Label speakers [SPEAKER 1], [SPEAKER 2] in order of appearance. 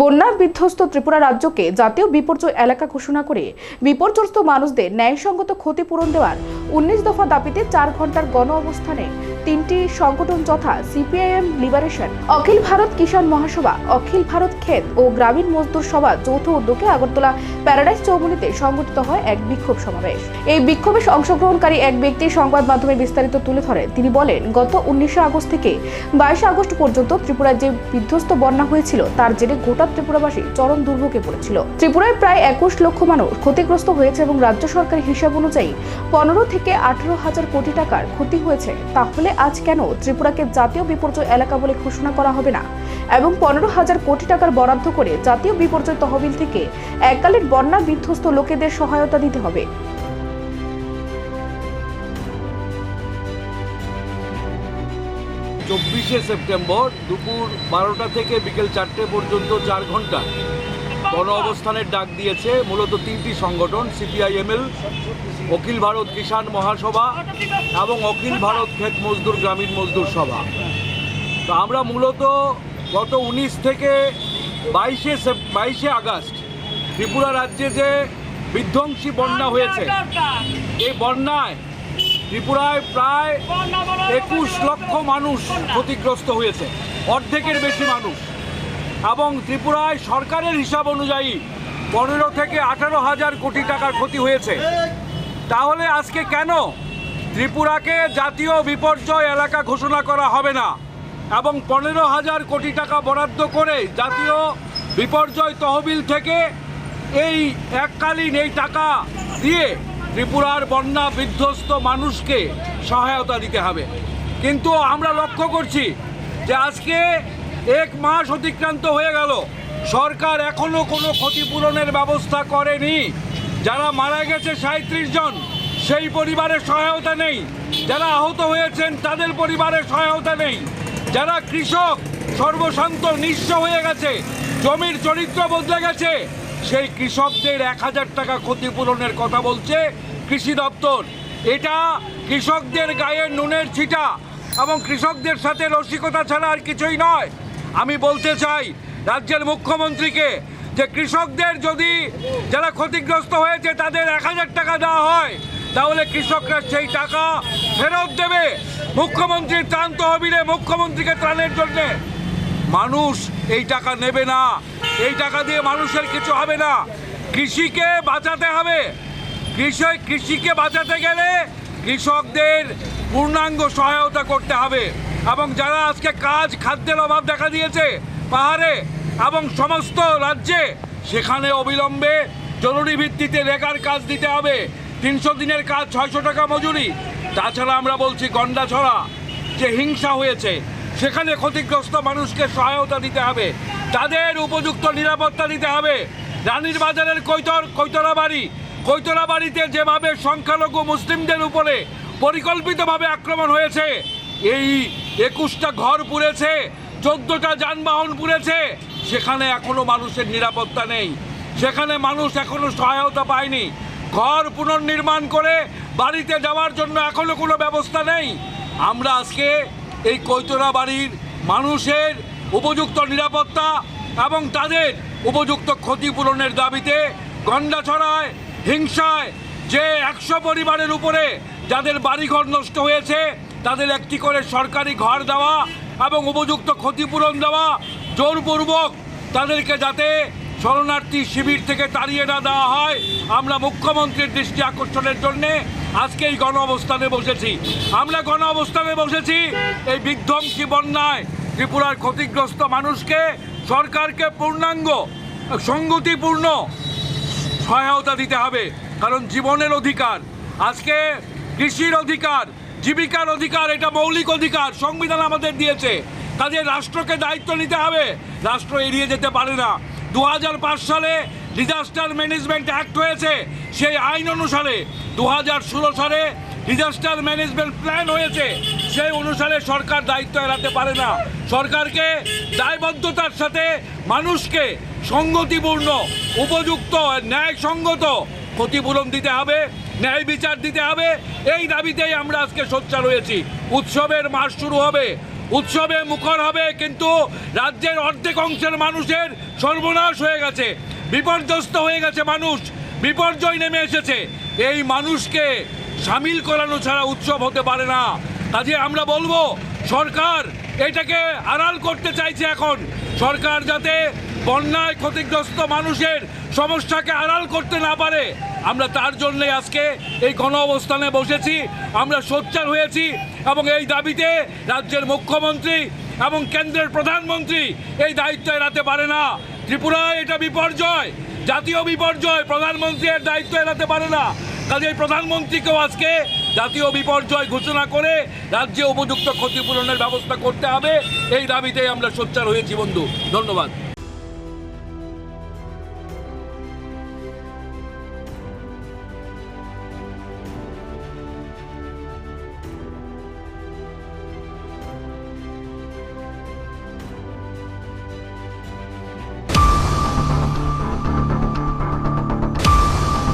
[SPEAKER 1] বন্যা বিধ্বস্ত ত্রিপুরা রাজ্যকে জাতীয় বিপর্যয় এলাকা ঘোষণা করে বিপর্যস্ত মানুষদের ন্যায়সঙ্গত ক্ষতিপূরণ দেওয়ার 19 দফা দাবিতে 4 ঘন্টার গণ অবস্থানে 3টি সংগঠন যথা সিপিআইএম লিবারেশন, অখিল ভারত কিষাণ মহাসভা, অখিল ভারত ক্ষেত ও গ্রামীণ মজদুর সভা যৌথ উদ্যোগে আগরতলা প্যারাডাইস চৌমুহনীতে সংগঠিত হয় এক বিক্ষোভ সমাবেশ। এই বিক্ষোভে অংশগ্রহণকারী এক ব্যক্তি সংবাদ মাধ্যমে বিস্তারিত তুলে ধরেন। তিনি বলেন, গত 19 আগস্ট থেকে 22 আগস্ট পর্যন্ত ত্রিপুরায় যে বিধ্বস্ত বন্যা হয়েছিল তার জেরে গোটা ত্রিপুরাবাসী চরম দুর্ভোগে পড়েছিল। ত্রিপুরায় প্রায় 21 লক্ষ মানুষ ক্ষতিগ্রস্ত হয়েছে এবং রাজ্য সরকারের হিসাব অনুযায়ী 15 থেকে 18 হাজার কোটি টাকার ক্ষতি হয়েছে। তাহলে আজ কেন ত্রিপুরাকে জাতীয় বিপর্যয় এলাকা বলে ঘোষণা করা হবে না এবং 15,000 কোটি টাকার বরাদ্দ করে জাতীয় বিপর্যয় তহবিল থেকে এককালীন বন্যা বিধ্বস্ত লোকেদের সহায়তা দিতে হবে?
[SPEAKER 2] 24শে সেপ্টেম্বর দুপুর 12টা থেকে বিকেল 4টে পর্যন্ত 4 ঘন্টা গণ অবস্থানের ডাক দিয়েছে মূলত 3টি সংগঠন, সিপিআইএমএল, অখিল ভারত কিষাণ মহাসভা এবং অখিল ভারত ক্ষেত মজদুর গ্রামীণ মজদুর সভা। তো আমরা মূলত গত 19 থেকে 22শে আগস্ট ত্রিপুরা রাজ্যে যে বিধ্বংসী বন্যা হয়েছে, এই বন্যায় ত্রিপুরায় প্রায় 21 লক্ষ মানুষ ক্ষতিগ্রস্ত হয়েছে, অর্ধেকের বেশি মানুষ। এবং ত্রিপুরায় সরকারের হিসাব অনুযায়ী 15 থেকে 18 হাজার কোটি টাকার ক্ষতি হয়েছে। তাহলে আজকে কেন ত্রিপুরাকে জাতীয় বিপর্যয় এলাকা ঘোষণা করা হবে না এবং 15,000 কোটি টাকা বরাদ্দ করে জাতীয় বিপর্যয় তহবিল থেকে এই এককালীন এই টাকা দিয়ে ত্রিপুরার বন্যা বিধ্বস্ত মানুষকে সহায়তা দিতে হবে? কিন্তু আমরা লক্ষ্য করছি যে আজকে 1 মাস অতিক্রান্ত হয়ে গেল, সরকার এখনো কোনো ক্ষতিপূরণের ব্যবস্থা করেনি। যারা মারা গেছে 37 জন, সেই পরিবারের সহায়তা নেই। যারা আহত হয়েছেন তাদের পরিবারের সহায়তা নেই। যারা কৃষক সর্বশান্ত নিঃস্ব হয়ে গেছে, জমির চরিত্র বদলে গেছে, সেই কৃষকদের 1,000 টাকা ক্ষতিপূরণের কথা বলছে কৃষি দপ্তর। এটা কৃষকদের গায়ে নুনের ছিটা এবং কৃষকদের সাথে রসিকতা ছাড়া আর কিছুই নয়। আমি বলতে চাই রাজ্যের মুখ্যমন্ত্রীকে যে কৃষকদের যদি যারা ক্ষতিগ্রস্ত হয়েছে তাদের 1,000 টাকা দেওয়া হয়, তাহলে কৃষকরা সেই টাকা ফেরত দেবে মুখ্যমন্ত্রীর ত্রাণ তহবিলে, মুখ্যমন্ত্রীকে ত্রাণের জন্য। মানুষ এই টাকা নেবে না, এই টাকা দিয়ে মানুষের কিছু হবে না। কৃষিকে বাঁচাতে হবে। কৃষিকে বাঁচাতে গেলে কৃষকদের পূর্ণাঙ্গ সহায়তা করতে হবে এবং যারা আজকে খাদ্যের অভাব দেখা দিয়েছে পাহাড়ে এবং সমস্ত রাজ্যে, সেখানে অবিলম্বে জরুরি ভিত্তিতে রেগার কাজ দিতে হবে। 300 দিনের কাজ, 600 টাকা মজুরি। তাছাড়া আমরা বলছি গন্ডাছড়া যে হিংসা হয়েছে, সেখানে ক্ষতিগ্রস্ত মানুষকে সহায়তা দিতে হবে, তাদের উপযুক্ত নিরাপত্তা দিতে হবে। রানীর বাজারের কৈতরাবাড়িতে যেভাবে সংখ্যালঘু মুসলিমদের উপরে পরিকল্পিতভাবে আক্রমণ হয়েছে, এই 21টা ঘর পুড়েছে, 14টা যানবাহন পুড়েছে, সেখানে এখনো মানুষের নিরাপত্তা নেই, সেখানে মানুষ এখনো সহায়তা পায়নি। ঘর পুনর্নির্মাণ করে বাড়িতে যাওয়ার জন্য এখনো কোনো ব্যবস্থা নেই। আমরা আজকে এই কৈতরাবাড়ির মানুষের উপযুক্ত নিরাপত্তা এবং তাদের উপযুক্ত ক্ষতিপূরণের দাবিতে গন্ডাছড়ায় হিংসায় যে 100 পরিবারের উপরে যাদের বাড়িঘর নষ্ট হয়েছে, তাদের একটি করে সরকারি ঘর দেওয়া এবং উপযুক্ত ক্ষতিপূরণ দেওয়া, জোরপূর্বক তাদেরকে যাতে শরণার্থী শিবির থেকে তাড়িয়ে না দেওয়া হয়, আমরা মুখ্যমন্ত্রীর দৃষ্টি আকর্ষণের জন্যে আজকে এই গণ অবস্থানে বসেছি। আমরা গণ অবস্থানে বসেছি এই বিধ্বংসী বন্যায় ত্রিপুরার ক্ষতিগ্রস্ত মানুষকে সরকারকে পূর্ণাঙ্গ সংগতিপূর্ণ সহায়তা দিতে হবে। কারণ জীবনের অধিকার, আজকে কৃষির অধিকার, জীবিকার অধিকার, এটা মৌলিক অধিকার, সংবিধান আমাদের দিয়েছে। কাজে রাষ্ট্রকে দায়িত্ব নিতে হবে, রাষ্ট্র এড়িয়ে যেতে পারে না। 2005 সালে ডিজাস্টার ম্যানেজমেন্ট অ্যাক্ট হয়েছে, সেই আইন অনুসারে 2016 সালে ডিজাস্টার ম্যানেজমেন্ট প্ল্যান হয়েছে, সেই অনুসারে সরকার দায়িত্ব এড়াতে পারে না। সরকারকে দায়বদ্ধতার সাথে মানুষকে সংগতিপূর্ণ, উপযুক্ত, ন্যায়সঙ্গত ক্ষতিপূরণ দিতে হবে, ন্যায় বিচার দিতে হবে। এই দাবিতেই আমরা আজকে সোচ্চার হয়েছি। উৎসবের মাস শুরু হবে, উৎসবে মুখর হবে, কিন্তু রাজ্যের অর্ধেক অংশের মানুষের সর্বনাশ হয়ে গেছে, বিপর্যস্ত হয়ে গেছে মানুষ, বিপর্যয় নেমে এসেছে। এই মানুষকে সামিল করানো ছাড়া উৎসব হতে পারে না। কাজে আমরা বলবো সরকার এটাকে আড়াল করতে চাইছে। এখন সরকার যাতে বন্যায় ক্ষতিগ্রস্ত মানুষের সমস্যাকে আড়াল করতে না পারে, আমরা তার জন্যে আজকে এই গণ অবস্থানে বসেছি। আমরা সোচ্চার হয়েছি এবং এই দাবিতে রাজ্যের মুখ্যমন্ত্রী এবং কেন্দ্রের প্রধানমন্ত্রী এই দায়িত্ব এড়াতে পারে না। ত্রিপুরায় এটা বিপর্যয়, জাতীয় বিপর্যয়, প্রধানমন্ত্রী এর দায়িত্ব এড়াতে পারে না। কাজে প্রধানমন্ত্রীকেও আজকে জাতীয় বিপর্যয় ঘোষণা করে রাজ্যে উপযুক্ত ক্ষতিপূরণের ব্যবস্থা করতে হবে। এই দাবিতে আমরা সোচ্চার হয়েছি বন্ধু। ধন্যবাদ।